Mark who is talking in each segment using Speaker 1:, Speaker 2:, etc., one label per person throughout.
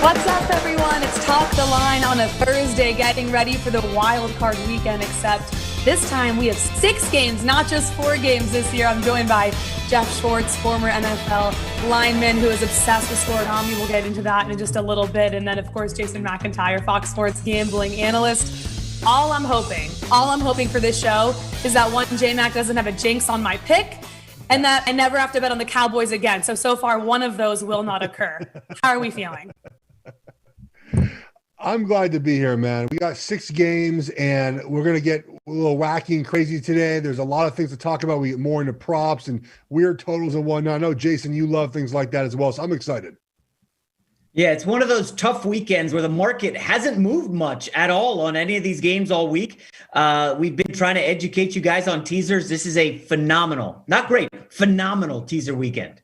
Speaker 1: What's up, everyone? It's Talk the Line on a Thursday, getting ready for the wild card weekend, except this time we have 6 games, not just 4 games this year. I'm joined by Geoff Schwartz, former NFL lineman who is obsessed with Scoreonomy. We'll get into that in just a little bit. And then, of course, Jason McIntyre, Fox Sports gambling analyst. All I'm hoping for this show is that one, J-Mac doesn't have a jinx on my pick, and that I never have to bet on the Cowboys again. So far, one of those will not occur. How are we feeling?
Speaker 2: I'm glad to be here, man. We got 6 games, and we're going to get a little wacky and crazy today. There's a lot of things to talk about. We get more into props and weird totals and whatnot. I know, Jason, you love things like that as well, so I'm excited.
Speaker 3: Yeah, it's one of those tough weekends where the market hasn't moved much at all on any of these games all week. We've been trying to educate you guys on teasers. This is a phenomenal, not great, phenomenal teaser weekend.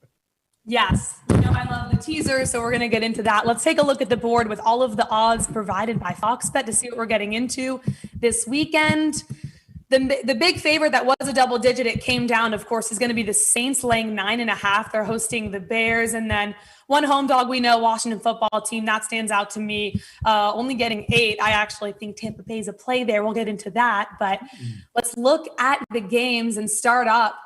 Speaker 1: Yes, I love the teaser, so we're going to get into that. Let's take a look at the board with all of the odds provided by Fox Bet to see what we're getting into this weekend. The big favorite that was a double digit, it came down, of course, is going to be the Saints laying 9.5. They're hosting the Bears. And then one home dog we know, Washington football team, that stands out to me, only getting 8. I actually think Tampa Bay is a play there. We'll get into that. But let's look at the games and start up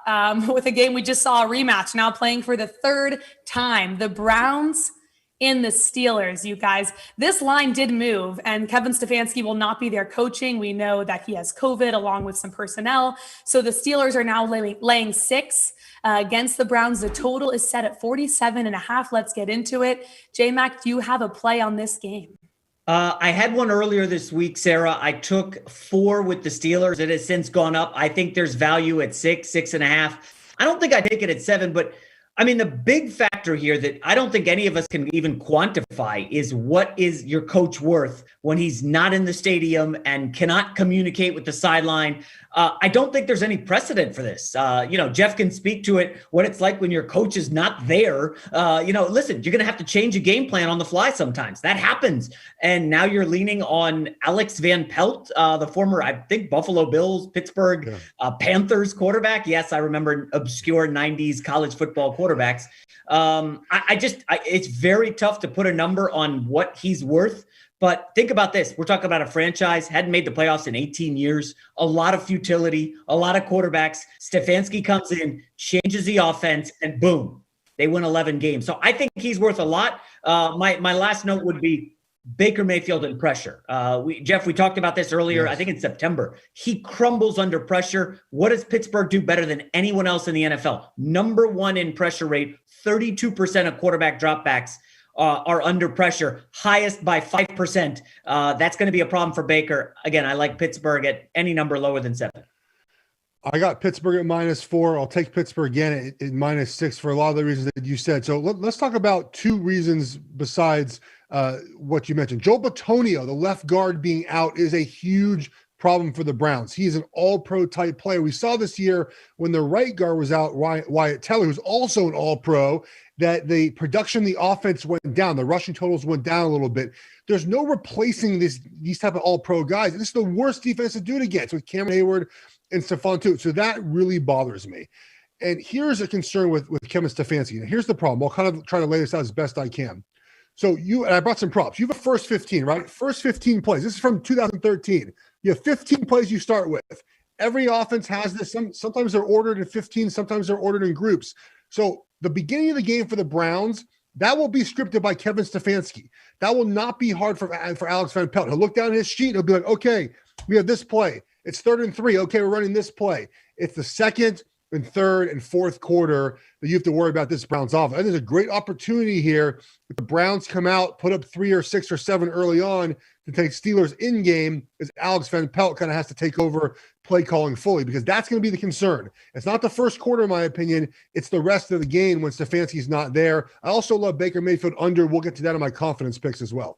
Speaker 1: with a game we just saw a rematch, now playing for the 3rd time. The Browns in the Steelers, you guys. This line did move, and Kevin Stefanski will not be there coaching. We know that he has COVID along with some personnel. So the Steelers are now laying 6 against the Browns. The total is set at 47.5. Let's get into it. J-Mac, do you have a play on this game?
Speaker 3: I had one earlier this week, Sarah. I took 4 with the Steelers. It has since gone up. I think there's value at 6, 6.5. I don't think I'd take it at 7, but I mean, the big factor here that I don't think any of us can even quantify is what is your coach worth when he's not in the stadium and cannot communicate with the sideline. I don't think there's any precedent for this. Geoff can speak to it, what it's like when your coach is not there. Listen, you're going to have to change a game plan on the fly sometimes. That happens. And now you're leaning on Alex Van Pelt, the former, I think, Buffalo Bills, Pittsburgh Panthers quarterback. Yes, I remember obscure 90s college football quarterbacks. It's very tough to put a number on what he's worth. But think about this. We're talking about a franchise, hadn't made the playoffs in 18 years, a lot of futility, a lot of quarterbacks. Stefanski comes in, changes the offense, and boom, they win 11 games. So I think he's worth a lot. My last note would be Baker Mayfield and pressure. Geoff, we talked about this earlier, yes. I think in September. He crumbles under pressure. What does Pittsburgh do better than anyone else in the NFL? Number 1 in pressure rate, 32% of quarterback dropbacks are under pressure, highest by 5%. That's going to be a problem for Baker. Again, I like Pittsburgh at any number lower than 7.
Speaker 2: I got Pittsburgh at -4. I'll take Pittsburgh again at -6 for a lot of the reasons that you said. So let's talk about 2 reasons besides what you mentioned. Joe Bitonio, the left guard being out, is a huge problem for the Browns. He's an all-pro type player. We saw this year when the right guard was out, Wyatt Teller, who's also an all-pro, that the production, the offense went down. The rushing totals went down a little bit. There's no replacing these type of all-pro guys. This is the worst defense to do it against with Cameron Hayward and Stephon Tuitt. So that really bothers me. And here's a concern with Kevin Stefanski. And here's the problem. I'll kind of try to lay this out as best I can. So and I brought some props. You have a first 15, right? First 15 plays. This is from 2013. You have 15 plays you start with. Every offense has this. Sometimes they're ordered in 15. Sometimes they're ordered in groups. So the beginning of the game for the Browns, that will be scripted by Kevin Stefanski. That will not be hard for Alex Van Pelt. He'll look down at his sheet. He'll be like, okay, we have this play. It's 3rd and 3. Okay, we're running this play. It's the 2nd and 3rd and 4th quarter that you have to worry about this Browns offense. And there's a great opportunity here if the Browns come out, put up 3 or 6 or 7 early on to take Steelers in game, as Alex Van Pelt kind of has to take over play calling fully, because that's going to be the concern. It's not the first quarter, in my opinion. It's the rest of the game when Stefanski's not there. I also love Baker Mayfield under. We'll get to that in my confidence picks as well.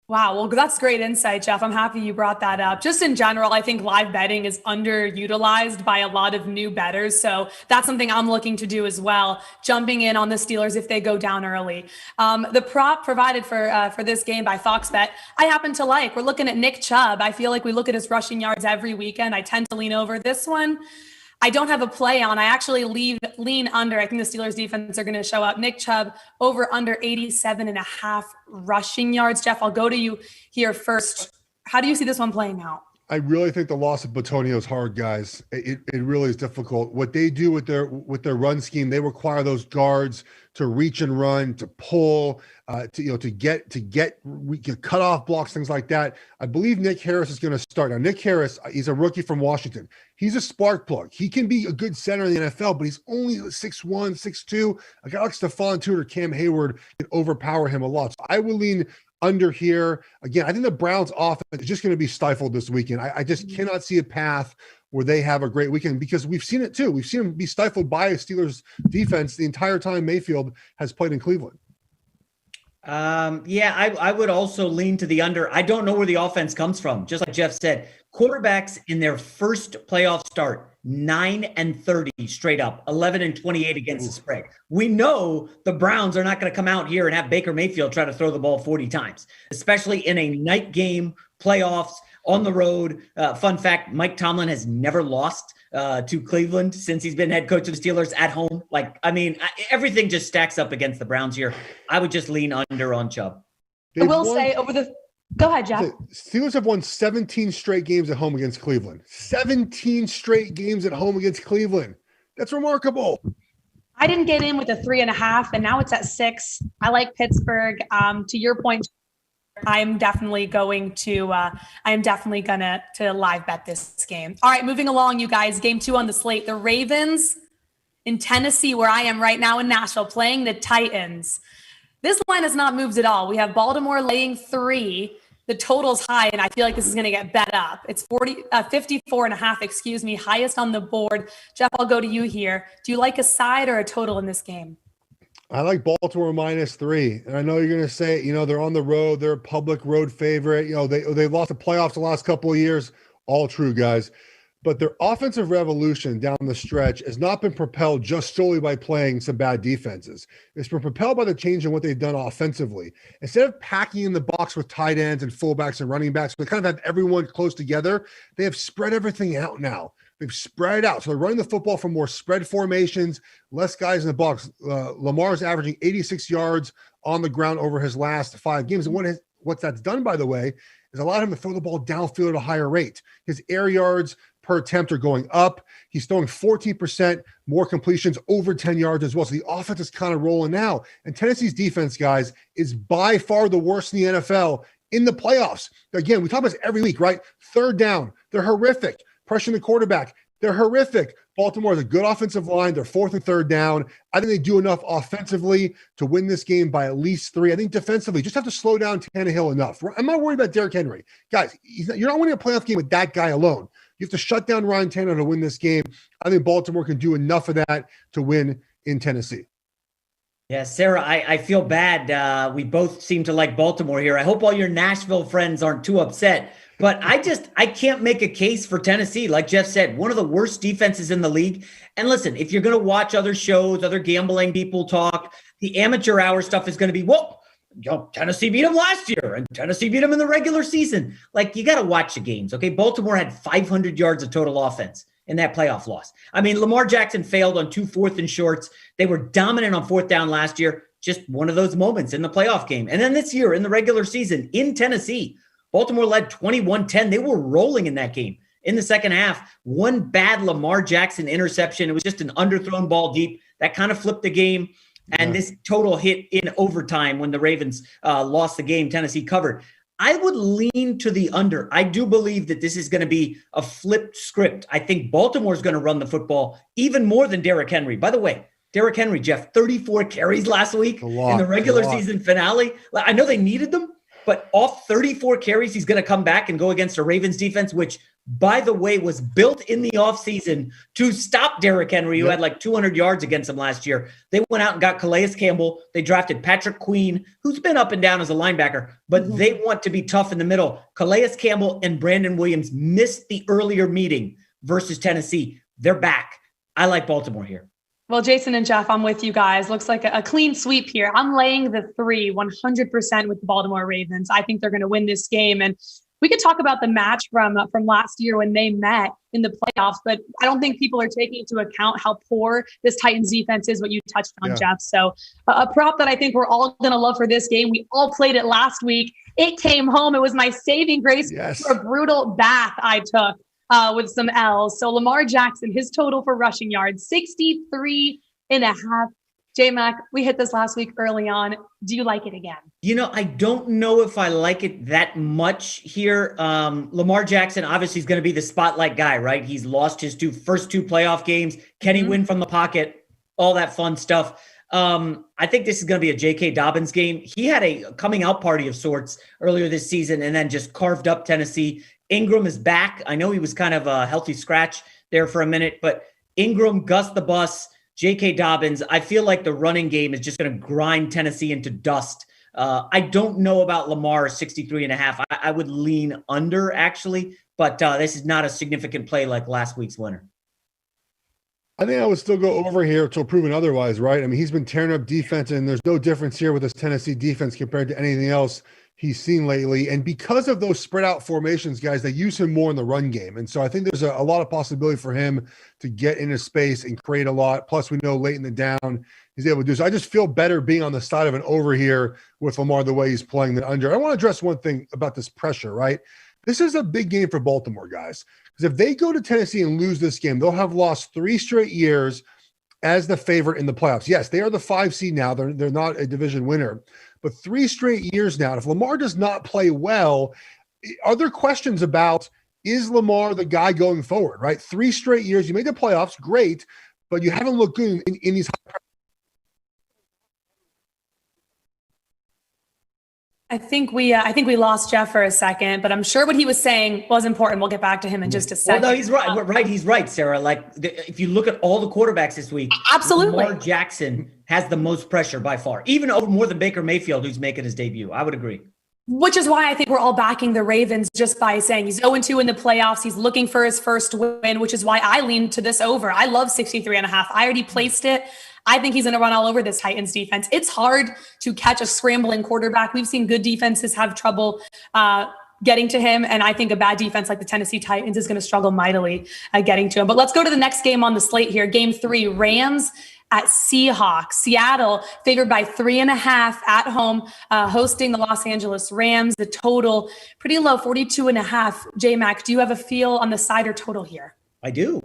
Speaker 1: Wow. Well, that's great insight, Geoff. I'm happy you brought that up. Just in general, I think live betting is underutilized by a lot of new bettors. So that's something I'm looking to do as well, jumping in on the Steelers if they go down early. The prop provided for this game by Fox Bet, I happen to like. We're looking at Nick Chubb. I feel like we look at his rushing yards every weekend. I tend to lean over this one. I don't have a play on. I actually lean under. I think the Steelers defense are going to show up. Nick Chubb over under 87.5 rushing yards. Geoff, I'll go to you here first. How do you see this one playing out?
Speaker 2: I really think the loss of Bitonio is hard, guys. It really is difficult. What they do with their run scheme, they require those guards to reach and run, to pull, to get cut off blocks, things like that. I believe Nick Harris is going to start. Now, Nick Harris, he's a rookie from Washington. He's a spark plug. He can be a good center in the NFL, but he's only 6'1", 6'2". A guy like Stephon Tuitt or Cam Hayward can overpower him a lot. So I will lean under here. Again, I think the Browns offense is just going to be stifled this weekend. I just cannot see a path where they have a great weekend, because we've seen it too. We've seen them be stifled by a Steelers defense the entire time Mayfield has played in Cleveland.
Speaker 3: I would also lean to the under. I don't know where the offense comes from. Just like Geoff said, quarterbacks in their first playoff start, 9-30 straight up, 11-28 against the spread. We know the Browns are not going to come out here and have Baker Mayfield try to throw the ball 40 times, especially in a night game, playoffs, on the road. Fun fact, Mike Tomlin has never lost to Cleveland since he's been head coach of the Steelers at home. Everything just stacks up against the Browns here. I would just lean under on Chubb.
Speaker 1: I will say go ahead, Geoff.
Speaker 2: Steelers have won 17 straight games at home against Cleveland. 17 straight games at home against Cleveland. That's remarkable.
Speaker 1: I didn't get in with a 3.5, and now it's at 6. I like Pittsburgh. To your point, I'm definitely going to live bet this game. All right, moving along, you guys. Game 2 on the slate. The Ravens in Tennessee, where I am right now in Nashville, playing the Titans. This line has not moved at all. We have Baltimore laying 3. The total's high, and I feel like this is going to get bet up. It's 54.5, highest on the board. Geoff, I'll go to you here. Do you like a side or a total in this game?
Speaker 2: I like Baltimore -3. And I know you're going to say, they're on the road. They're a public road favorite. They lost the playoffs the last couple of years. All true, guys. But their offensive revolution down the stretch has not been propelled just solely by playing some bad defenses. It's been propelled by the change in what they've done offensively. Instead of packing in the box with tight ends and fullbacks and running backs, they kind of have everyone close together. They have spread everything out now. They've spread out. So they're running the football from more spread formations, less guys in the box. Lamar's averaging 86 yards on the ground over his last 5 games. And what that's done, by the way, is allowed him to throw the ball downfield at a higher rate. His air yards per attempt are going up. He's throwing 14% more completions over 10 yards as well. So the offense is kind of rolling now. And Tennessee's defense, guys, is by far the worst in the NFL in the playoffs. Again, we talk about this every week, right? Third down, they're horrific. Pressuring the quarterback, they're horrific. Baltimore has a good offensive line. They're 4th and 3rd down. I think they do enough offensively to win this game by at least 3. I think defensively, just have to slow down Tannehill enough. I'm not worried about Derrick Henry. Guys, you're not winning a playoff game with that guy alone. You have to shut down Ryan Tannehill to win this game. I think Baltimore can do enough of that to win in Tennessee.
Speaker 3: Yeah, Sarah, I feel bad. We both seem to like Baltimore here. I hope all your Nashville friends aren't too upset. But I can't make a case for Tennessee. Like Geoff said, one of the worst defenses in the league. And listen, if you're going to watch other shows, other gambling people talk, the amateur hour stuff is going to be, Tennessee beat them last year and Tennessee beat them in the regular season. Like, you got to watch the games, okay? Baltimore had 500 yards of total offense in that playoff loss. I mean, Lamar Jackson failed on 2 4th and shorts. They were dominant on 4th down last year. Just one of those moments in the playoff game. And then this year in the regular season in Tennessee, Baltimore led 21-10. They were rolling in that game. In the second half, one bad Lamar Jackson interception. It was just an underthrown ball deep. That kind of flipped the game. And this total hit in overtime when the Ravens lost the game. Tennessee covered. I would lean to the under. I do believe that this is going to be a flipped script. I think Baltimore is going to run the football even more than Derrick Henry. By the way, Derrick Henry, Geoff, 34 carries last week in the regular season finale. I know they needed them, but off 34 carries, he's going to come back and go against a Ravens defense, which, by the way, was built in the offseason to stop Derrick Henry, who had like 200 yards against him last year. They went out and got Calais Campbell. They drafted Patrick Queen, who's been up and down as a linebacker, but they want to be tough in the middle. Calais Campbell and Brandon Williams missed the earlier meeting versus Tennessee. They're back. I like Baltimore here.
Speaker 1: Well, Jason and Geoff, I'm with you guys. Looks like a clean sweep here. I'm laying the 3 100% with the Baltimore Ravens. I think they're going to win this game. And We could talk about the match from last year when they met in the playoffs, but I don't think people are taking into account how poor this Titans defense is, what you touched on, Geoff. So a prop that I think we're all going to love for this game. We all played it last week. It came home. It was my saving grace for a brutal bath I took with some L's. So Lamar Jackson, his total for rushing yards, 63.5. J-Mac, we hit this last week early on. Do you like it again?
Speaker 3: You know, I don't know if I like it that much here. Lamar Jackson obviously is going to be the spotlight guy, right? He's lost his first two playoff games. Can he win from the pocket? All that fun stuff. I think this is going to be a J.K. Dobbins game. He had a coming out party of sorts earlier this season and then just carved up Tennessee. Ingram is back. I know he was kind of a healthy scratch there for a minute, but Ingram, Gus the Bus, J.K. Dobbins, I feel like the running game is just going to grind Tennessee into dust. I don't know about Lamar 63.5. I would lean under, actually, but this is not a significant play like last week's winner.
Speaker 2: I think I would still go over here till proven otherwise, right? I mean, he's been tearing up defense, and there's no difference here with this Tennessee defense compared to anything else he's seen lately. And because of those spread out formations, guys, they use him more in the run game. And so I think there's a lot of possibility for him to get into space and create a lot. Plus, we know late in the down, he's able to do so. I just feel better being on the side of an over here with Lamar the way he's playing than under. I want to address one thing about this pressure, right? This is a big game for Baltimore, guys. Because if they go to Tennessee and lose this game, they'll have lost 3 straight years as the favorite in the playoffs. Yes, they are the 5 seed now. They're not a division winner. But 3 straight years now, if Lamar does not play well, are there questions about, is Lamar the guy going forward, right? 3 straight years, you made the playoffs, great, but you haven't looked good in these high.
Speaker 1: I think we lost Geoff for a second, but I'm sure what he was saying was important. We'll get back to him in just a second.
Speaker 3: Well, no, he's right. He's right, Sarah. Like if you look at all the quarterbacks this week,
Speaker 1: absolutely,
Speaker 3: Lamar Jackson has the most pressure by far, even over more than Baker Mayfield, who's making his debut. I would agree.
Speaker 1: Which is why I think we're all backing the Ravens just by saying he's 0-2 in the playoffs. He's looking for his first win, which is why I lean to this over. I love 63.5. I already placed it. I think he's going to run all over this Titans defense. It's hard to catch a scrambling quarterback. We've seen good defenses have trouble getting to him. And I think a bad defense like the Tennessee Titans is going to struggle mightily getting to him. But let's go to the next game on the slate here. Game 3, Rams at Seahawks. Seattle favored by 3.5 at home, hosting the Los Angeles Rams. The total pretty low, 42.5. J-Mac, do you have a feel on the side or total here?
Speaker 3: I do.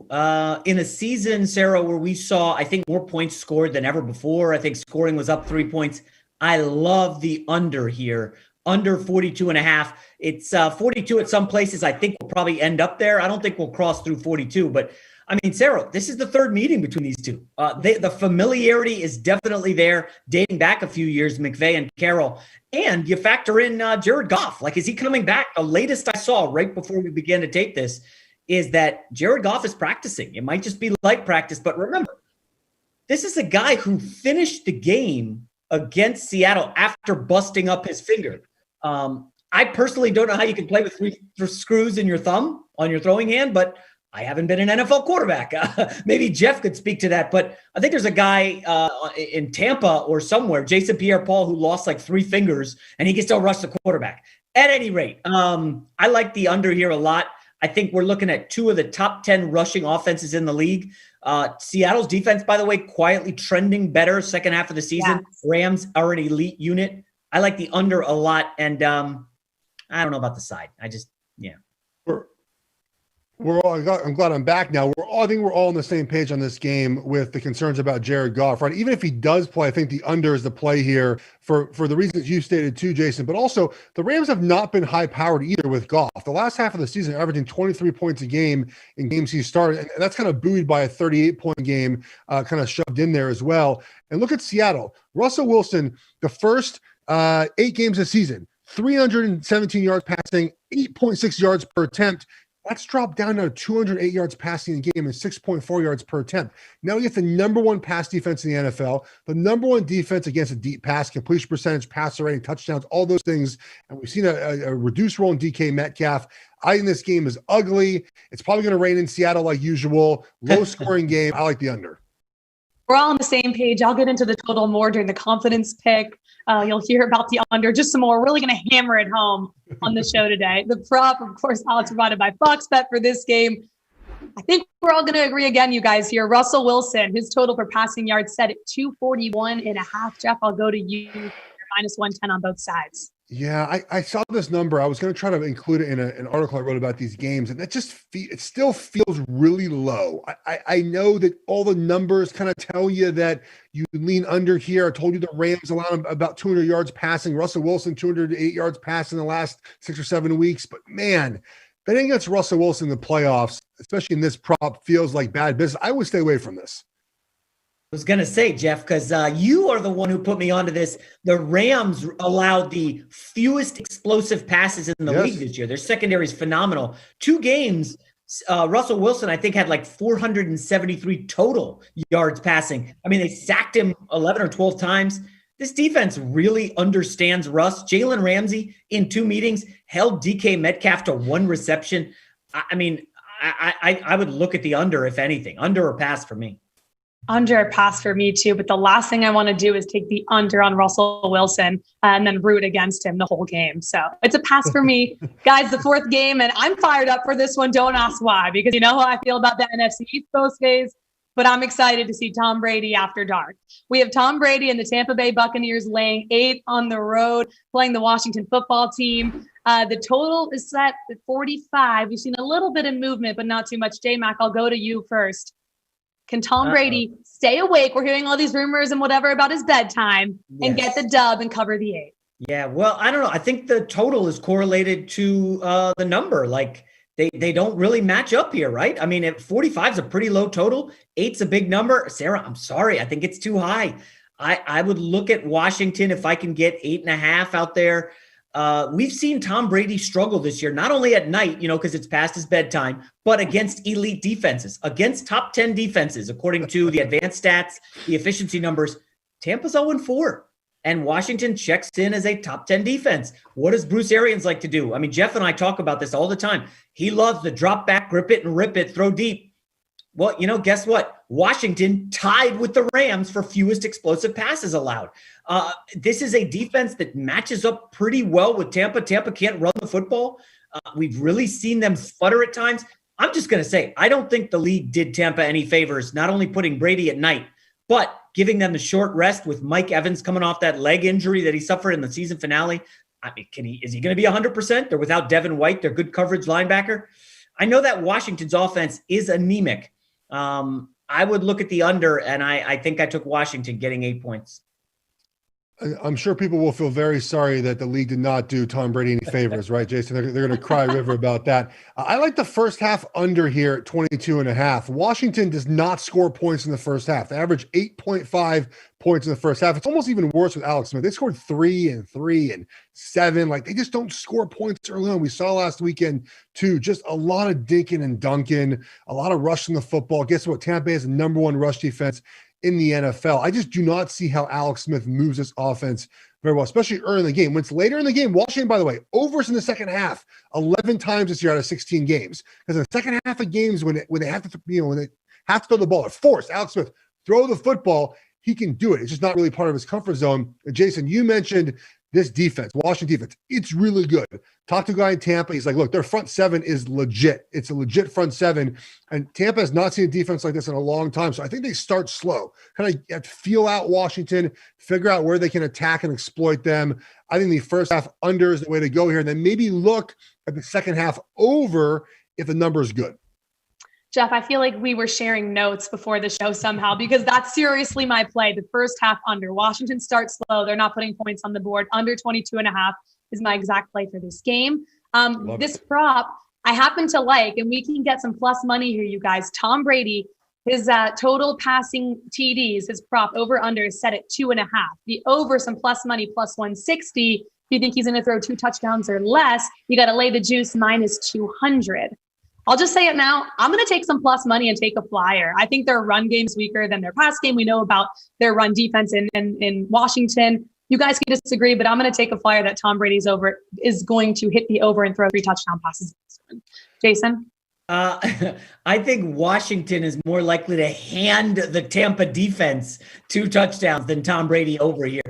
Speaker 3: In a season, Sarah, where we saw, I think, more points scored than ever before. I think scoring was up 3 points. I love the under here. Under 42.5. It's 42 at some places. I think we'll probably end up there. I don't think we'll cross through 42, but I mean, Sarah, this is the third meeting between these two. The familiarity is definitely there, dating back a few years, McVay and Carroll. And you factor in Jared Goff. Like, is he coming back? The latest I saw right before we began to tape this is that Jared Goff is practicing. It might just be light practice, but remember, this is a guy who finished the game against Seattle after busting up his finger. I personally don't know how you can play with 3 screws in your thumb on your throwing hand, but I haven't been an NFL quarterback. Maybe Geoff could speak to that, but I think there's a guy in Tampa or somewhere, Jason Pierre-Paul, who lost like 3 fingers, and he can still rush the quarterback. At any rate, I like the under here a lot. I think we're looking at 2 of the top 10 rushing offenses in the league. Seattle's defense, by the way, quietly trending better second half of the season. Yes. Rams are an elite unit. I like the under a lot, and I don't know about the side.
Speaker 2: I'm glad I'm back now. I think we're all on the same page on this game with the concerns about Jared Goff, right? Even if he does play, I think the under is the play here for the reasons you stated too, Jason. But also, the Rams have not been high-powered either with Goff. The last half of the season, averaging 23 points a game in games he started, and that's kind of buoyed by a 38-point game kind of shoved in there as well. And look at Seattle. Russell Wilson, the first 8 games of the season, 317 yards passing, 8.6 yards per attempt. That's dropped down to 208 yards passing a game and 6.4 yards per attempt. Now we get the number 1 pass defense in the NFL, the number 1 defense against a deep pass, completion percentage, passer rating, touchdowns, all those things. And we've seen a reduced role in DK Metcalf. I think this game is ugly. It's probably going to rain in Seattle like usual. Low scoring game. I like the under.
Speaker 1: We're all on the same page. I'll get into the total more during the confidence pick. You'll hear about the under just some more. We're really going to hammer it home on the show today. The prop, of course, Alex, provided by Fox Bet for this game. I think we're all going to agree again, you guys here. Russell Wilson, his total for passing yards set at 241.5. Geoff, I'll go to you. Minus 110 on both sides.
Speaker 2: Yeah, I saw this number. I was going to try to include it in an article I wrote about these games, and it still feels really low. I know that all the numbers kind of tell you that you lean under here. I told you the Rams allowed about 200 yards passing. Russell Wilson, 208 yards passing in the last 6 or 7 weeks. But man, betting against Russell Wilson in the playoffs, especially in this prop, feels like bad business. I would stay away from this.
Speaker 3: I was going to say, Geoff, because you are the one who put me onto this. The Rams allowed the fewest explosive passes in the league this year. Their secondary is phenomenal. 2 games, Russell Wilson, I think, had like 473 total yards passing. I mean, they sacked him 11 or 12 times. This defense really understands Russ. Jalen Ramsey, in 2 meetings, held DK Metcalf to 1 reception. I mean, I would look at the under, if anything. Under or pass for me.
Speaker 1: Under a pass for me too, but the last thing I want to do is take the under on Russell Wilson and then root against him the whole game. So it's a pass for me. Guys, the 4th game, and I'm fired up for this one. Don't ask why, because you know how I feel about the NFC East those days, but I'm excited to see Tom Brady after dark. We have Tom Brady and the Tampa Bay Buccaneers laying 8 on the road, playing the Washington football team. The total is set at 45. We've seen a little bit of movement, but not too much. J-Mac, I'll go to you first. Can Tom Brady stay awake? We're hearing all these rumors and whatever about his bedtime and get the dub and cover the 8.
Speaker 3: Yeah, well, I don't know. I think the total is correlated to the number. Like they don't really match up here, right? I mean, 45 is a pretty low total. 8's a big number. Sarah, I'm sorry. I think it's too high. I would look at Washington if I can get 8.5 out there. We've seen Tom Brady struggle this year, not only at night, because it's past his bedtime, but against elite defenses, against top 10 defenses, according to the advanced stats, the efficiency numbers. Tampa's 0-4, and Washington checks in as a top 10 defense. What does Bruce Arians like to do? I mean, Geoff and I talk about this all the time. He loves to drop back, grip it and rip it, throw deep. Well, guess what? Washington tied with the Rams for fewest explosive passes allowed. This is a defense that matches up pretty well with Tampa. Tampa can't run the football. We've really seen them sputter at times. I'm just going to say, I don't think the league did Tampa any favors, not only putting Brady at night, but giving them the short rest with Mike Evans coming off that leg injury that he suffered in the season finale. I mean, is he going to be 100%? They're without Devin White, their good coverage linebacker. I know that Washington's offense is anemic. I would look at the under, and I think I took Washington getting 8 points.
Speaker 2: I'm sure people will feel very sorry that the league did not do Tom Brady any favors, right, Jason? They're going to cry river about that. I like the first half under here at 22.5. Washington does not score points in the first half. They average 8.5 points in the first half. It's almost even worse with Alex Smith. They scored 3 and 3 and 7. Like, they just don't score points early on. We saw last weekend too, just a lot of dinking and dunking, a lot of rushing the football. Guess what? Tampa Bay is the number 1 rush defense in the NFL. I just do not see how Alex Smith moves this offense very well, especially early in the game. When it's later in the game, Washington, by the way, overs in the second half 11 times this year out of 16 games. Because in the second half of games, when they have to, when they have to throw the ball, or force Alex Smith throw the football, he can do it. It's just not really part of his comfort zone. And Jason, you mentioned this defense, Washington defense. It's really good. Talked to a guy in Tampa. He's like, look, their front 7 is legit. It's a legit front 7. And Tampa has not seen a defense like this in a long time. So I think they start slow. Kind of have to feel out Washington, figure out where they can attack and exploit them. I think the first half under is the way to go here. And then maybe look at the second half over if the number is good.
Speaker 1: Geoff, I feel like we were sharing notes before the show somehow, because that's seriously my play. The first half under. Washington starts slow. They're not putting points on the board. Under 22.5 is my exact play for this game. This prop I happen to like, and we can get some plus money here, you guys. Tom Brady, his total passing TDs, his prop over under is set at 2.5. The over, some plus money, plus 160. If you think he's going to throw 2 touchdowns or less, you got to lay the juice minus 200. I'll just say it now. I'm going to take some plus money and take a flyer. I think their run game's weaker than their pass game. We know about their run defense in Washington. You guys can disagree, but I'm going to take a flyer that Tom Brady's over is going to hit the over and throw 3 touchdown passes. Jason?
Speaker 3: Uh, I think Washington is more likely to hand the Tampa defense 2 touchdowns than Tom Brady over here.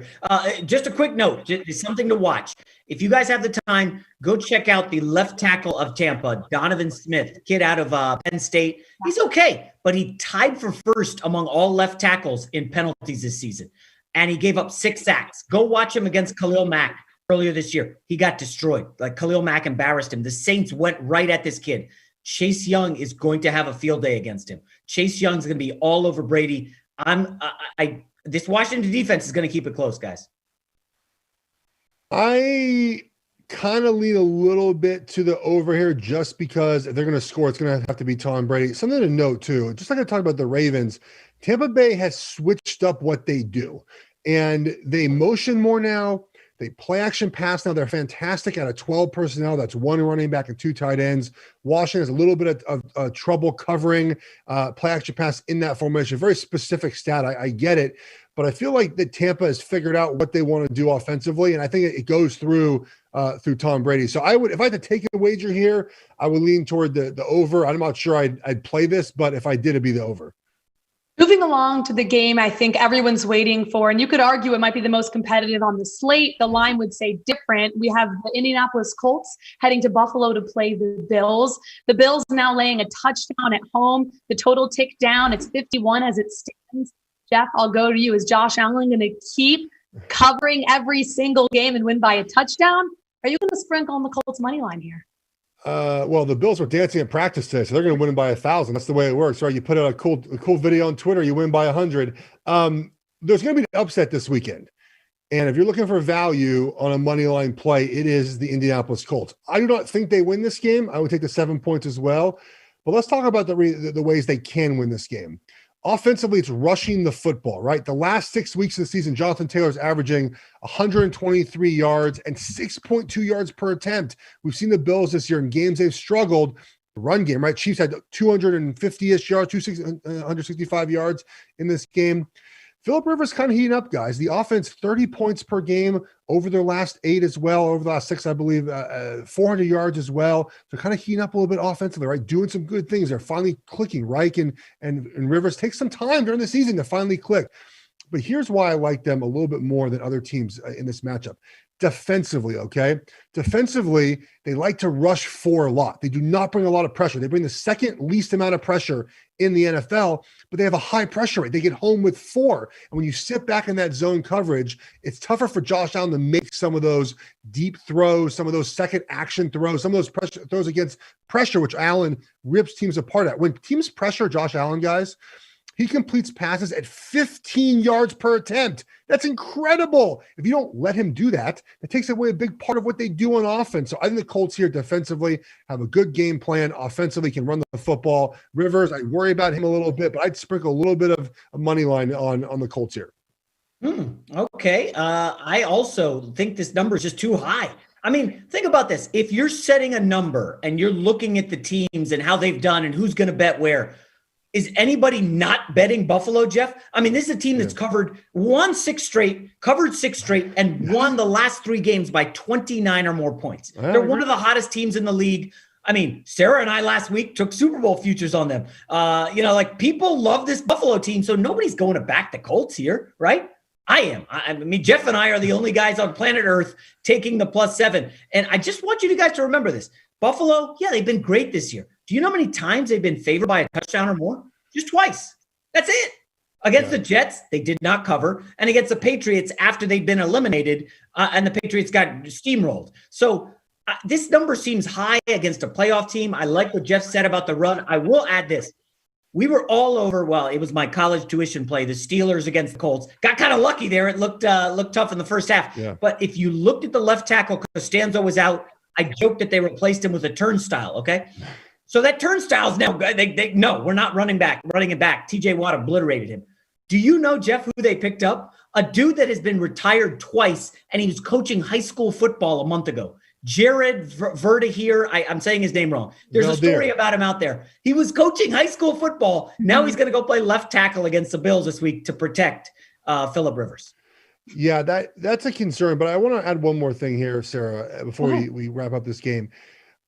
Speaker 3: Just a quick note, just something to watch. If you guys have the time, go check out the left tackle of Tampa, Donovan Smith, kid out of Penn State. He's okay, but he tied for first among all left tackles in penalties this season, and he gave up 6 sacks. Go watch him against Khalil Mack earlier this year. He got destroyed. Like, Khalil Mack embarrassed him. The Saints went right at this kid. Chase Young is going to have a field day against him. Chase Young's going to be all over Brady. This Washington defense is going to keep it close, guys.
Speaker 2: I kind of lean a little bit to the over here just because if they're going to score, it's going to have to be Tom Brady. Something to note, too, just like I talked about the Ravens, Tampa Bay has switched up what they do, and they motion more now. They play action pass now. They're fantastic out of 12 personnel. That's 1 running back and 2 tight ends. Washington has a little bit of trouble covering play action pass in that formation. Very specific stat. I get it. But I feel like that Tampa has figured out what they want to do offensively, and I think it goes through Tom Brady. So I would, if I had to take a wager here, I would lean toward the over. I'm not sure I'd play this, but if I did, it'd be the over.
Speaker 1: Moving along to the game I think everyone's waiting for, and you could argue it might be the most competitive on the slate. The line would say different. We have the Indianapolis Colts heading to Buffalo to play the Bills. The Bills now laying a touchdown at home. The total ticked down. It's 51 as it stands. Geoff, I'll go to you. Is Josh Allen going to keep covering every single game and win by a touchdown? Are you going to sprinkle on the Colts money line here?
Speaker 2: Well, the Bills were dancing in practice today, so they're going to win by 1,000. That's the way it works, right? You put out a cool video on Twitter, you win by 100. There's going to be an upset this weekend, and if you're looking for value on a money line play, it is the Indianapolis Colts. I do not think they win this game. I would take the 7 points as well. But let's talk about the ways they can win this game. Offensively, it's rushing the football, right? The last 6 weeks of the season, Jonathan Taylor's averaging 123 yards and 6.2 yards per attempt. We've seen the Bills this year in games they've struggled. The run game, right? Chiefs had 250-ish yards, 165 yards in this game. Phillip Rivers kind of heating up, guys. The offense, 30 points per game over their last 8 as well. Over the last 6, I believe, 400 yards as well. So kind of heating up a little bit offensively, right? Doing some good things. They're finally clicking. Reich and Rivers take some time during the season to finally click. But here's why I like them a little bit more than other teams in this matchup. Defensively, okay? Defensively, they like to rush 4 a lot. They do not bring a lot of pressure. They bring the second least amount of pressure in the NFL, but they have a high pressure rate. They get home with 4. And when you sit back in that zone coverage, it's tougher for Josh Allen to make some of those deep throws, some of those second action throws, some of those pressure throws against pressure, which Allen rips teams apart at. When teams pressure Josh Allen, guys, he completes passes at 15 yards per attempt. That's incredible. If you don't let him do that, it takes away a big part of what they do on offense. So I think the Colts here defensively have a good game plan. Offensively can run the football. Rivers, I worry about him a little bit, but I'd sprinkle a little bit of a money line on the Colts here.
Speaker 3: Okay. I also think this number is just too high. I mean, think about this. If you're setting a number and you're looking at the teams and how they've done and who's going to bet where, is anybody not betting Buffalo, Geoff? I mean, this is a team that's covered 6 straight, and won the last 3 games by 29 or more points. They're one of the hottest teams in the league. I mean, Sarah and I last week took Super Bowl futures on them. People love this Buffalo team, so nobody's going to back the Colts here, right? I am. I mean, Geoff and I are the only guys on planet Earth taking the +7. And I just want you guys to remember this. Buffalo, yeah, they've been great this year. Do you know how many times they've been favored by a touchdown or more? Just twice. That's it. Against the Jets, they did not cover. And against the Patriots, after they'd been eliminated, and the Patriots got steamrolled. So this number seems high against a playoff team. I like what Geoff said about the run. I will add this. We were all over, well, it was my college tuition play, the Steelers against the Colts. Got kind of lucky there. It looked tough in the first half. Yeah. But if you looked at the left tackle, Costanzo was out. I joked that they replaced him with a turnstile, okay? So that turnstile's now, no, we're not running it back. TJ Watt obliterated him. Do you know, Geoff, who they picked up? A dude that has been retired twice, and he was coaching high school football a month ago. Jared Verdeheer, I'm saying his name wrong. There's a story about him out there. He was coaching high school football. Now he's going to go play left tackle against the Bills this week to protect Phillip Rivers.
Speaker 2: Yeah, that's a concern. But I want to add one more thing here, Sarah, before we wrap up this game.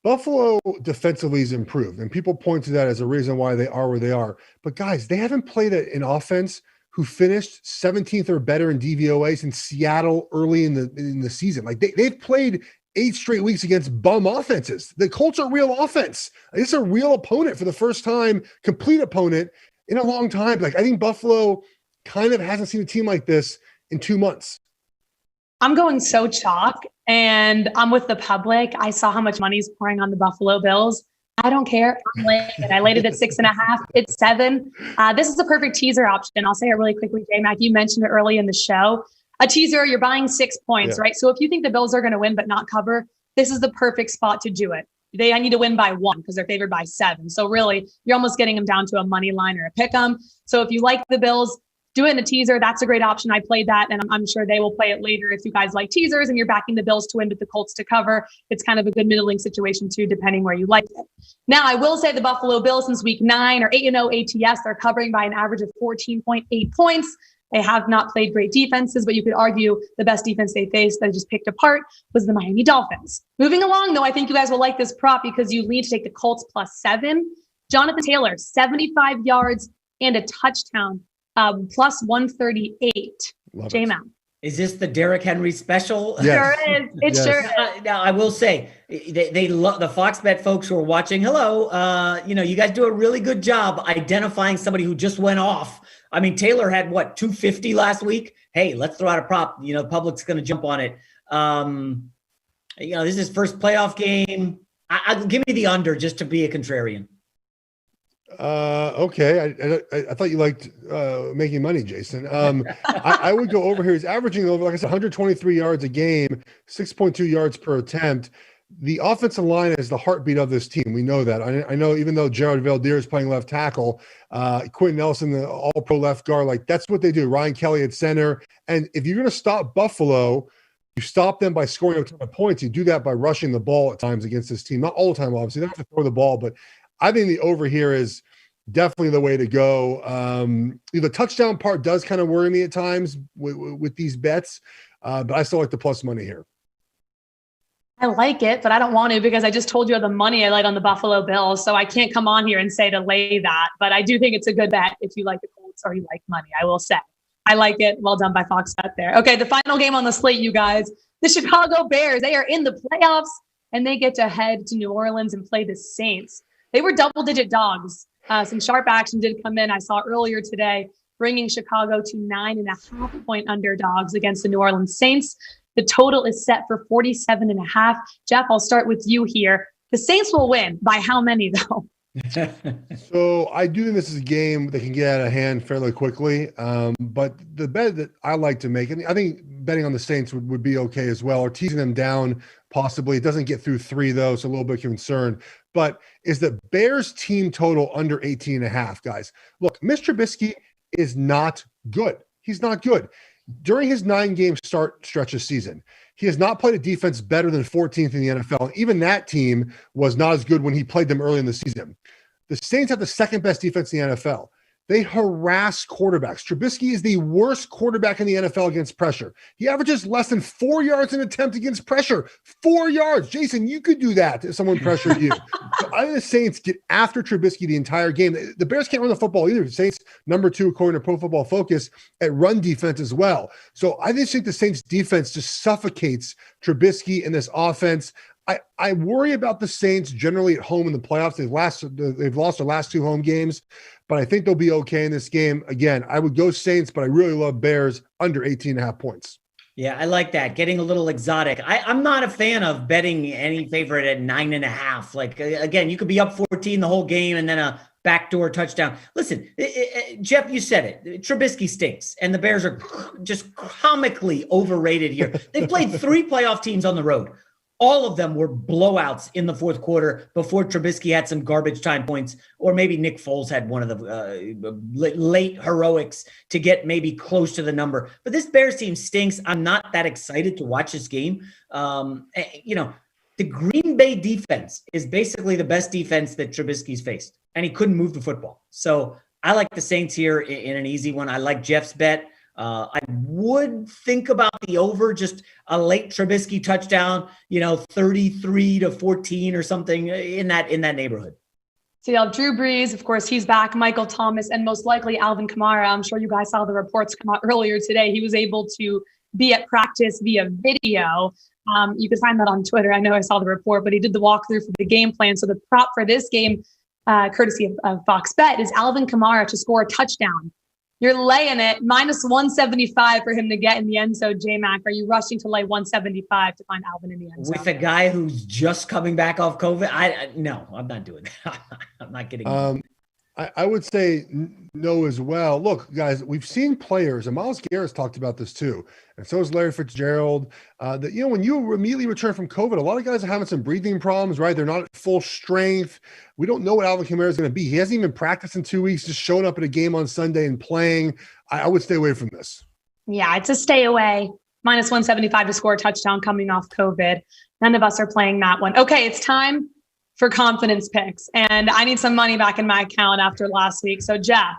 Speaker 2: Buffalo defensively has improved, and people point to that as a reason why they are where they are. But guys, they haven't played an offense who finished 17th or better in DVOA since Seattle early in the season. Like they've played 8 straight weeks against bum offenses. The Colts are real offense. It's a real opponent for the first time, complete opponent in a long time. Like I think Buffalo kind of hasn't seen a team like this in 2 months.
Speaker 1: I'm going so chalk, and I'm with the public. I saw how much money's pouring on the Buffalo Bills. I don't care. I'm laying it. I laid it at 6.5. It's 7. This is a perfect teaser option. I'll say it really quickly, J-Mac. You mentioned it early in the show. A teaser, you're buying 6 points, right? So if you think the Bills are going to win but not cover, this is the perfect spot to do it. I need to win by 1 because they're favored by 7. So really, you're almost getting them down to a money line or a pick 'em. So if you like the Bills, do it in a teaser. That's a great option. I played that, and I'm sure they will play it later if you guys like teasers and you're backing the Bills to win but the Colts to cover. It's kind of a good middling situation too, depending where you like it. Now, I will say the Buffalo Bills since week 9 are 8-0 ATS. They're covering by an average of 14.8 points. They have not played great defenses, but you could argue the best defense they faced that I just picked apart was the Miami Dolphins. Moving along, though, I think you guys will like this prop because you need to take the Colts +7. Jonathan Taylor, 75 yards and a touchdown. Plus 138. J-Mac.
Speaker 3: Is this the Derrick Henry special?
Speaker 1: Yes. Sure is. It sure is.
Speaker 3: Now, I will say, they love the Fox Bet folks who are watching. Hello. You guys do a really good job identifying somebody who just went off. I mean, Taylor had 250 last week. Hey, let's throw out a prop. The public's going to jump on it. This is his first playoff game. Give me the under just to be a contrarian.
Speaker 2: Okay. I thought you liked making money, Jason. I would go over here. He's averaging over, like I said, 123 yards a game, 6.2 yards per attempt. The offensive line is the heartbeat of this team. We know that. I know even though Jared Valdir is playing left tackle, Quentin Nelson, the all-pro left guard, like that's what they do. Ryan Kelly at center. And if you're going to stop Buffalo, you stop them by scoring a ton of points. You do that by rushing the ball at times against this team. Not all the time, obviously. They don't have to throw the ball, but I think the over here is definitely the way to go. The touchdown part does kind of worry me at times with these bets, but I still like the plus money here.
Speaker 1: I like it, but I don't want to because I just told you the money I laid on the Buffalo Bills, so I can't come on here and say to lay that. But I do think it's a good bet if you like the Colts or you like money. I will say I like it. Well done by Fox Bet there. Okay, the final game on the slate, you guys. The Chicago Bears. They are in the playoffs and they get to head to New Orleans and play the Saints. They were double-digit dogs. Some sharp action did come in. I saw earlier today, bringing Chicago to 9.5-point underdogs against the New Orleans Saints. The total is set for 47.5. Geoff, I'll start with you here. The Saints will win. By how many, though?
Speaker 2: So I do think this is a game that can get out of hand fairly quickly. But the bet that I like to make, and I think betting on the Saints would be okay as well, or teasing them down possibly. It doesn't get through 3, though, so a little bit concerned. But is the Bears team total under 18.5, guys? Look, Mr. Trubisky is not good. He's not good. During his 9-game stretch this season, he has not played a defense better than 14th in the NFL. And even that team was not as good when he played them early in the season. The Saints have the second best defense in the NFL. They harass quarterbacks. Trubisky is the worst quarterback in the NFL against pressure. He averages less than 4 yards an attempt against pressure. 4 yards. Jason, you could do that if someone pressured you. So I think the Saints get after Trubisky the entire game. The Bears can't run the football either. The Saints, number 2, according to Pro Football Focus, at run defense as well. So I just think the Saints defense just suffocates Trubisky in this offense. I worry about the Saints generally at home in the playoffs. They've lost their last 2 home games, but I think they'll be okay in this game. Again, I would go Saints, but I really love Bears under 18.5 points.
Speaker 3: Yeah, I like that. Getting a little exotic. I'm not a fan of betting any favorite at 9.5. Like, again, you could be up 14 the whole game and then a backdoor touchdown. Listen, Geoff, you said it. Trubisky stinks, and the Bears are just comically overrated here. They played 3 playoff teams on the road. All of them were blowouts in the fourth quarter before Trubisky had some garbage time points, or maybe Nick Foles had one of the late heroics to get maybe close to the number. But this Bears team stinks. I'm not that excited to watch this game. The Green Bay defense is basically the best defense that Trubisky's faced, and he couldn't move the football. So I like the Saints here in an easy one. I like Jeff's bet. I would think about the over, just a late Trubisky touchdown, 33-14 or something in that neighborhood.
Speaker 1: So you have Drew Brees, of course, he's back, Michael Thomas, and most likely Alvin Kamara. I'm sure you guys saw the reports come out earlier today. He was able to be at practice via video. You can find that on Twitter. I know I saw the report, but he did the walkthrough for the game plan. So the prop for this game, courtesy of Fox Bet, is Alvin Kamara to score a touchdown. You're laying it -175 for him to get in the end zone. J-Mac, are you rushing to lay 175 to find Alvin in the end zone?
Speaker 3: With a guy who's just coming back off COVID? No, I'm not doing that. I'm not getting
Speaker 2: I would say no as well. Look, guys, we've seen players, and Myles Garrett's talked about this too, and so has Larry Fitzgerald, that, when you immediately return from COVID, a lot of guys are having some breathing problems, right? They're not at full strength. We don't know what Alvin Kamara is going to be. He hasn't even practiced in 2 weeks, just showing up at a game on Sunday and playing. I would stay away from this.
Speaker 1: Yeah, it's a stay away. -175 to score a touchdown coming off COVID. None of us are playing that one. Okay, it's time for confidence picks. And I need some money back in my account after last week. So Geoff,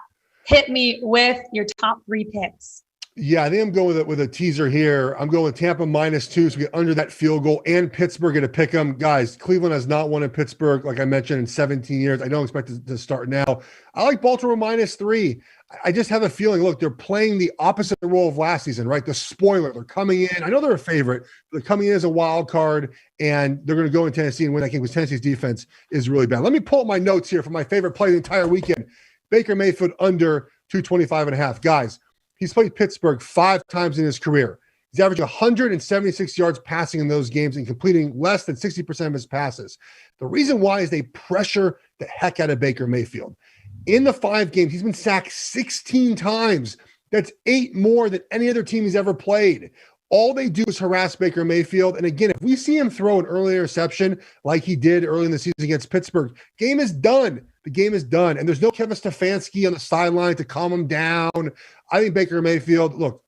Speaker 1: hit me with your top 3 picks.
Speaker 2: Yeah, I think I'm going with a teaser here. I'm going with Tampa -2, so we get under that field goal, and Pittsburgh to pick them. Guys, Cleveland has not won in Pittsburgh, like I mentioned, in 17 years. I don't expect it to start now. I like Baltimore -3. I just have a feeling, look, they're playing the opposite role of last season, right? The spoiler. They're coming in. I know they're a favorite, but they're coming in as a wild card, and they're going to go in Tennessee and win that game because Tennessee's defense is really bad. Let me pull up my notes here for my favorite play the entire weekend. Baker Mayfield under 225.5. Guys, he's played Pittsburgh 5 times in his career. He's averaged 176 yards passing in those games and completing less than 60% of his passes. The reason why is they pressure the heck out of Baker Mayfield. In the 5 games, he's been sacked 16 times. That's 8 more than any other team he's ever played. All they do is harass Baker Mayfield. And again, if we see him throw an early interception like he did early in the season against Pittsburgh, game is done. The game is done. And there's no Kevin Stefanski on the sideline to calm him down. I think Baker Mayfield, look,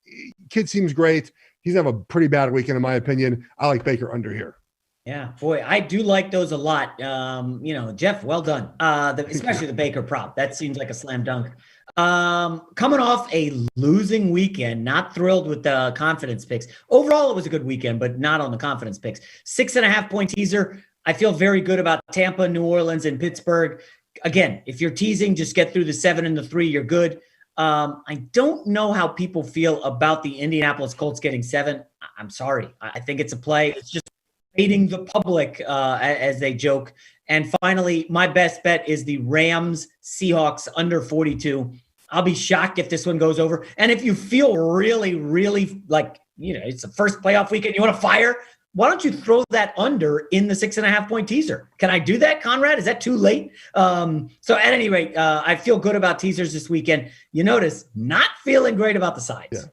Speaker 2: kid seems great. He's going to have a pretty bad weekend, in my opinion. I like Baker under here.
Speaker 3: Yeah, boy, I do like those a lot. Geoff, well done. Especially the Baker prop. That seems like a slam dunk. Coming off a losing weekend, not thrilled with the confidence picks. Overall, it was a good weekend, but not on the confidence picks. 6.5 point teaser. I feel very good about Tampa, New Orleans, and Pittsburgh. Again, if you're teasing, just get through the 7 and the 3. You're good. I don't know how people feel about the Indianapolis Colts getting 7. I'm sorry. I think it's a play. It's just baiting the public, as they joke. And finally, my best bet is the Rams Seahawks under 42. I'll be shocked if this one goes over. And if you feel really, really like, it's the first playoff weekend, you want to fire, why don't you throw that under in the 6.5 point teaser? Can I do that, Conrad? Is that too late? So at any rate, I feel good about teasers this weekend. You notice, not feeling great about the sides.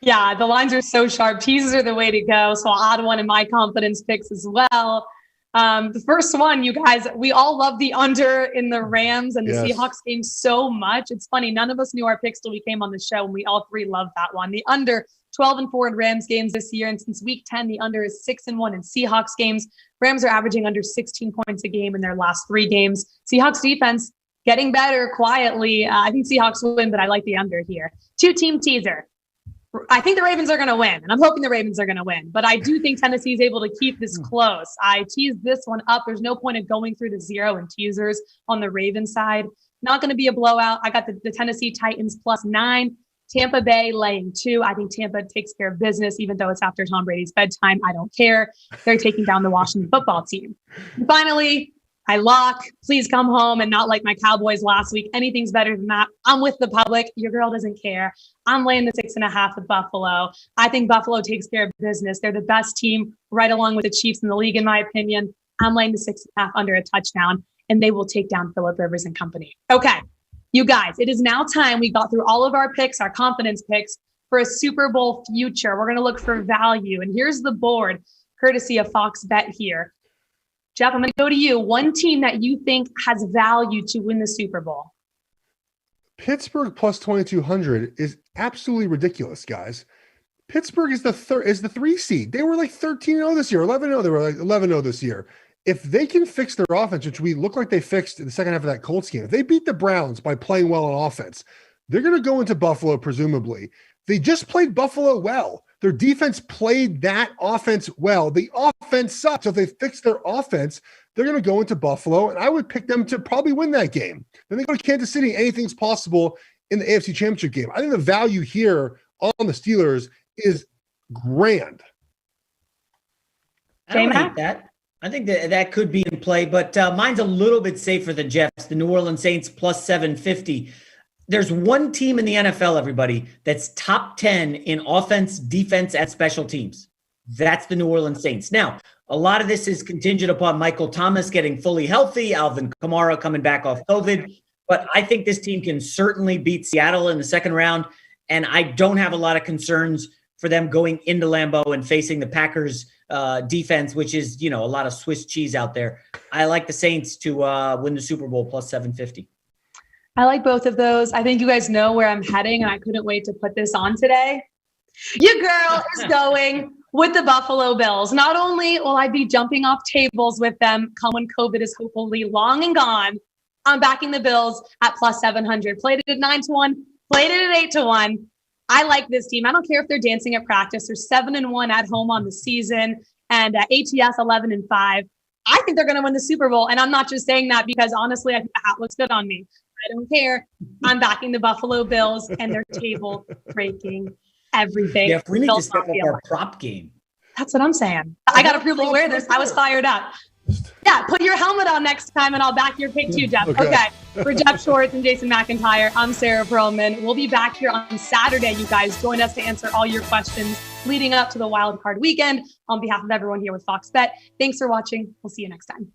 Speaker 1: Yeah, the lines are so sharp. Teasers are the way to go. So I'll add one in my confidence picks as well. The first one, you guys, we all love the under in the Rams and the Seahawks game so much. It's funny. None of us knew our picks till we came on the show, and we all 3 loved that one. The under 12-4 in Rams games this year. And since week 10, the under is 6-1 in Seahawks games. Rams are averaging under 16 points a game in their last 3 games. Seahawks defense getting better quietly. I think Seahawks will win, but I like the under here. 2-team teaser. I think the Ravens are going to win, and I'm hoping the Ravens are going to win. But I do think Tennessee is able to keep this close. I teased this one up. There's no point of going through the 0 and teasers on the Ravens side. Not going to be a blowout. I got the Tennessee Titans +9. Tampa Bay laying 2. I think Tampa takes care of business, even though it's after Tom Brady's bedtime. I don't care. They're taking down the Washington football team. And finally, I lock. Please come home and not like my Cowboys last week. Anything's better than that. I'm with the public. Your girl doesn't care. I'm laying the 6.5 with Buffalo. I think Buffalo takes care of business. They're the best team right along with the Chiefs in the league, in my opinion. I'm laying the 6.5 under a touchdown, and they will take down Phillip Rivers and company. Okay, you guys, it is now time. We got through all of our picks, our confidence picks for a Super Bowl future. We're going to look for value. And here's the board, courtesy of Fox Bet here. Geoff, I'm going to go to you. One team that you think has value to win the Super Bowl.
Speaker 2: Pittsburgh +2,200 is absolutely ridiculous, guys. Pittsburgh is the 3 seed. They were like 13-0 this year, 11-0. They were like 11-0 this year. If they can fix their offense, which we look like they fixed in the second half of that Colts game, if they beat the Browns by playing well on offense, They're going to go into Buffalo, presumably. They just played Buffalo well. Their defense played that offense well. The offense sucks. So if they fix their offense, they're going to go into Buffalo, and I would pick them to probably win that game. Then they go to Kansas City. Anything's possible in the AFC Championship game. I think the value here on the Steelers is grand.
Speaker 3: I don't hate that. I think that could be in play, but mine's a little bit safer than Jeff's. The New Orleans Saints plus 750. There's one team in the NFL, everybody, that's top 10 in offense, defense, and special teams. That's the New Orleans Saints. Now, a lot of this is contingent upon Michael Thomas getting fully healthy, Alvin Kamara coming back off COVID. But I think this team can certainly beat Seattle in the second round. And I don't have a lot of concerns for them going into Lambeau and facing the Packers defense, which is, a lot of Swiss cheese out there. I like the Saints to win the Super Bowl plus 750.
Speaker 1: I like both of those. I think you guys know where I'm heading, and I couldn't wait to put this on today. Your girl is going with the Buffalo Bills. Not only will I be jumping off tables with them come when COVID is hopefully long and gone, I'm backing the Bills at plus 700. Played it at 9-1, played it at 8-1. I like this team. I don't care if they're dancing at practice. They're 7-1 at home on the season, and ATS 11-5. I think they're going to win the Super Bowl, and I'm not just saying that because honestly, I think the hat looks good on me. I don't care. I'm backing the Buffalo Bills, and they're table breaking everything.
Speaker 3: Yeah, if we need to step up our prop game.
Speaker 1: That's what I'm saying. I got to prove to wear this. I was fired up. Yeah, put your helmet on next time, and I'll back your pick too, Geoff. Okay. For Geoff Schwartz and Jason McIntyre, I'm Sara Perlman. We'll be back here on Saturday, you guys. Join us to answer all your questions leading up to the Wild Card weekend. On behalf of everyone here with Fox Bet, thanks for watching. We'll see you next time.